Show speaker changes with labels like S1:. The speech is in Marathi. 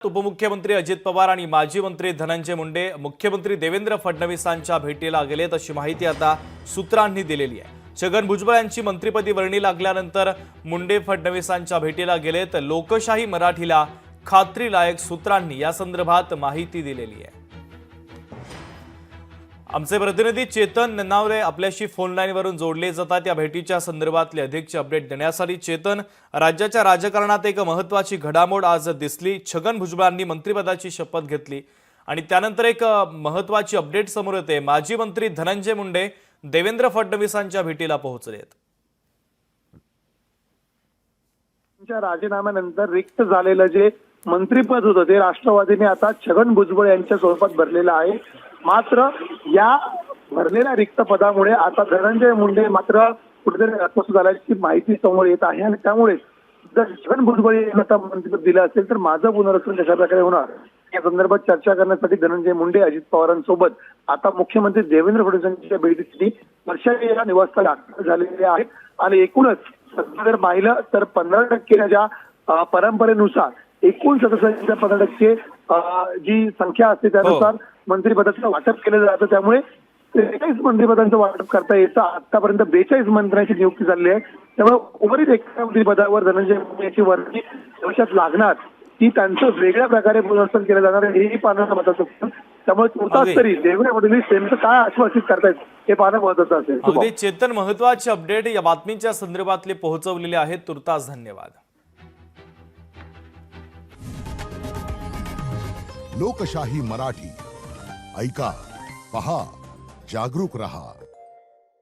S1: उपमुख्यमंत्री अजित पवार आणि माजी मंत्री धनंजय मुंडे मुख्यमंत्री देवेंद्र फडणवीसांच्या भेटीला गेलेत अशी माहिती आता सूत्रांनी दिलेली आहे। छगन भुजबळ यांची मंत्रिपदी वर्णी लागल्यानंतर मुंडे फडणवीसांच्या भेटीला गेलेत। लोकशाही मराठीला खात्रीलायक सूत्रांनी या संदर्भात माहिती दिलेली आहे। आमचे प्रतिनिधी चेतन ननावरे आपल्याशी फोन लाईनवरून जोडले जातात या भेटीच्या संदर्भातले अधिकचे अपडेट देण्यासाठी। चेतन, राज्याच्या राजकारणात एक महत्त्वाची घडामोड आज दिसली। छगन भुजबळांनी मंत्रिपदाची शपथ घेतली आणि त्यानंतर एक महत्त्वाची अपडेट समोर येते। माजी मंत्री धनंजय मुंडे देवेंद्र फडणवीसांच्या भेटीला पोहोचलेत।
S2: त्यांच्या राजीनाम्यानंतर रिक्त झालेलं जे मंत्रिपद होतं ते राष्ट्रवादीने आता छगन भुजबळ यांच्या स्वरूपात भरलेलं आहे। मात्र या भरलेल्या रिक्त पदामुळे आता धनंजय मुंडे मात्र कुठेतरी अस्वस्थ झाल्याची माहिती समोर येत आहे आणि त्यामुळे जर छगन भुजबळ यांना आता मंत्रिपद दिलं असेल तर माझं पुनर्वसन कशा प्रकारे होणार या संदर्भात चर्चा करण्यासाठी धनंजय मुंडे अजित पवारांसोबत आता मुख्यमंत्री देवेंद्र फडणवीसांच्या भेटीसाठी वर्षावी या निवासस्थानी दाखल झालेले आहेत। आणि एकूणच सध्या जर पाहिलं तर 15% ज्या परंपरेनुसार एकूण सदस्यांच्या 15% जी संख्या असते त्यानुसार मंत्रिपदाचं वाटप केलं जातं। त्यामुळे 43 मंत्रिपदांचं वाटप करता येतं। आतापर्यंत 42 मंत्र्यांची नियुक्ती झाली आहे। त्यामुळे उर्वरित एका मंत्रिपदावर धनंजय मुंडे यांची वर्णी भविष्यात लागणार ती त्यांचं वेगळ्या प्रकारे पुनर्वसन केलं जाणार हेही पाहणं महत्त्वाचं असतं। त्यामुळे तुर्तास तरी देवेंद्र फडणवीस नेमकं काय आश्वासित करतायत हे पाहणं महत्त्वाचं असेल।
S1: अगदी चेतन, महत्त्वाचे अपडेट या बातमीच्या संदर्भातले पोहोचवलेले आहेत। तुर्तास धन्यवाद।
S3: लोकशाही मराठी ऐका, पहा, जागरूक रहा।